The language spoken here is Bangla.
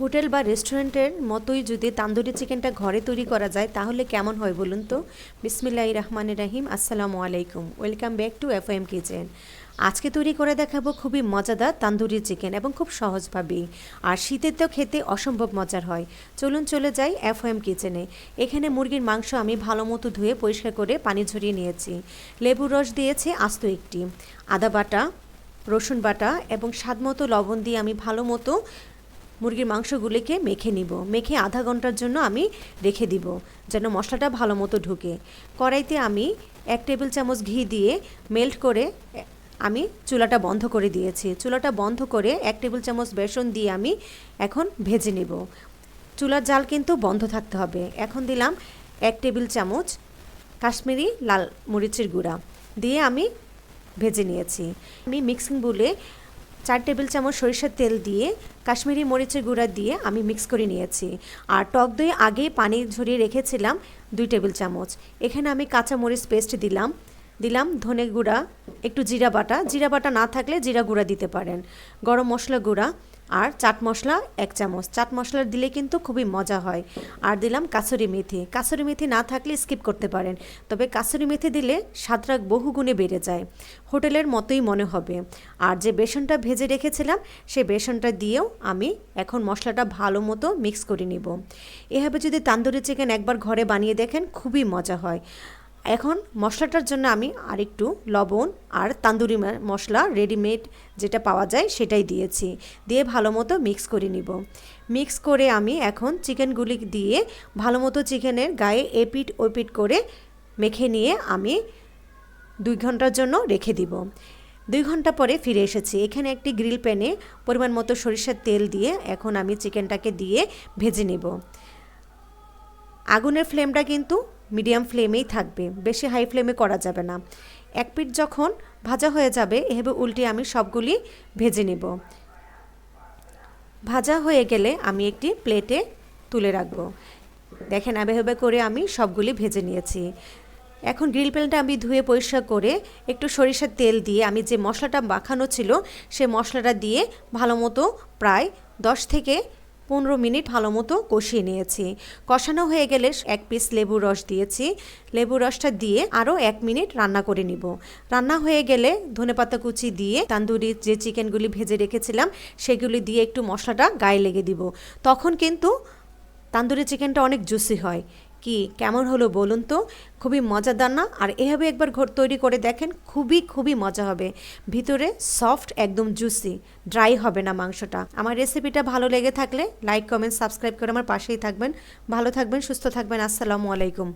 হোটেল বা রেস্টুরেন্টের মতোই যদি তান্দুরি চিকেনটা ঘরে তৈরি করা যায় তাহলে কেমন হয় বলুন তো। বিসমিল্লাহির রহমানির রহিম। আসসালামু আলাইকুম, welcome back to FM kitchen. আজকে তৈরি করে দেখাবো খুবই মজাদার তান্দুরি চিকেন এবং খুব সহজভাবেই, আর শীতের তো খেতে অসম্ভব মজার হয়। চলুন চলে যাই এফএম কিচেনে। এখানে মুরগির মাংস আমি ভালো মতো ধুয়ে পরিষ্কার করে পানি ঝরিয়ে নিয়েছি। লেবুর রস দিয়েছি আস্ত একটি, আদা বাটা, রসুন বাটা এবং স্বাদমতো লবণ দিয়ে আমি ভালো মতো মুরগির মাংসগুলিকে মেখে নিব। মেখে আধা ঘন্টার জন্য আমি রেখে দিব যেন মশলাটা ভালো মতো ঢুকে। কড়াইতে আমি 1 টেবিল চামচ ঘি দিয়ে মেল্ট করে আমি চুলাটা বন্ধ করে দিয়েছি। চুলাটা বন্ধ করে 1 টেবিল চামচ বেসন দিয়ে আমি এখন ভেজে নিব। চুলার জাল কিন্তু বন্ধ থাকতে হবে। এখন দিলাম 1 টেবিল চামচ কাশ্মীরি লাল মরিচের গুঁড়া দিয়ে আমি ভেজে নিয়েছি। আমি মিক্সিং বলে 4 টেবিল চামচ সরিষার তেল দিয়ে কাশ্মীরি মরিচের গুঁড়া দিয়ে আমি মিক্স করে নিয়েছি। আর টক দই আগে পানি ঝরিয়ে রেখেছিলাম 2 টেবিল চামচ। এখানে আমি কাঁচা মরিচ পেস্ট দিলাম ধনে গুঁড়া, একটু জিরা বাটা না থাকলে জিরা গুঁড়া দিতে পারেন, গরম মশলা গুঁড়া আর চাট মশলা 1 চামচ। চাট মশলা দিলে কিন্তু খুবই মজা হয়। আর দিলাম কাসুরি মেথি না থাকলে স্কিপ করতে পারেন, তবে কাসুরি মেথি দিলে স্বাদটা বহুগুণে বেড়ে যায়, হোটেলের মতোই মনে হবে। আর যে বেসনটা ভেজে রেখেছিলাম সেই বেসনটা দিয়েও আমি এখন মশলাটা ভালো মতো মিক্স করে নিব। এভাবে যদি তান্দুরি চিকেন একবার ঘরে বানিয়ে দেখেন খুবই মজা হয়। এখন মশলাটার জন্য আমি আরেকটু লবণ আর তান্দুরি মশলা রেডিমেড যেটা পাওয়া যায় সেটাই দিয়েছি, দিয়ে ভালো মতো মিক্স করে নিব। মিক্স করে আমি এখন চিকেনগুলি দিয়ে ভালো মতো চিকেনের গায়ে এপিট ওপিট করে মেখে নিয়ে আমি 2 ঘন্টার জন্য রেখে দিব। 2 ঘন্টা পরে ফিরে এসেছি। এখানে একটি গ্রিল প্যানে পরিমাণ মতো সরিষার তেল দিয়ে এখন আমি চিকেনটাকে দিয়ে ভেজে নেব। আগুনের ফ্লেমটা কিন্তু মিডিয়াম ফ্লেমেই থাকবে, বেশি হাই ফ্লেমে করা যাবে না। এক পিঠ যখন ভাজা হয়ে যাবে এভাবে উল্টে আমি সবগুলি ভেজে নেব। ভাজা হয়ে গেলে আমি একটি প্লেটে তুলে রাখবো। দেখেন এভাবে করে আমি সবগুলি ভেজে নিয়েছি। এখন গ্রিল প্যানটা আমি ধুয়ে পরিষ্কার করে একটু সরিষার তেল দিয়ে আমি যে মশলাটা মাখানো ছিল সে মশলাটা দিয়ে ভালো মতো প্রায় 10 থেকে 15 মিনিট ভালো মতো কষিয়ে নিয়েছি। কষানো হয়ে গেলে 1 পিস লেবুর রস দিয়েছি। লেবুর রসটা দিয়ে আরও 1 মিনিট রান্না করে নিব। রান্না হয়ে গেলে ধনেপাতা কুচি দিয়ে তান্দুরি যে চিকেনগুলি ভেজে রেখেছিলাম সেগুলি দিয়ে একটু মশলাটা গায়ে লেগে দিব। তখন কিন্তু তান্দুরি চিকেনটা অনেক জুসি হয়। কি কেমন হলো বলুন তো, খুবই মজাদার না? আর এভাবে একবার ঘর তৈরি করে দেখেন, খুবই মজা হবে। ভিতরে সফট, একদম জুসি, ড্রাই হবে না মাংসটা। আমার রেসিপিটা ভালো লেগে থাকলে লাইক কমেন্ট সাবস্ক্রাইব করে আমার পাশেই থাকবেন। ভালো থাকবেন, সুস্থ থাকবেন। আসসালামু আলাইকুম।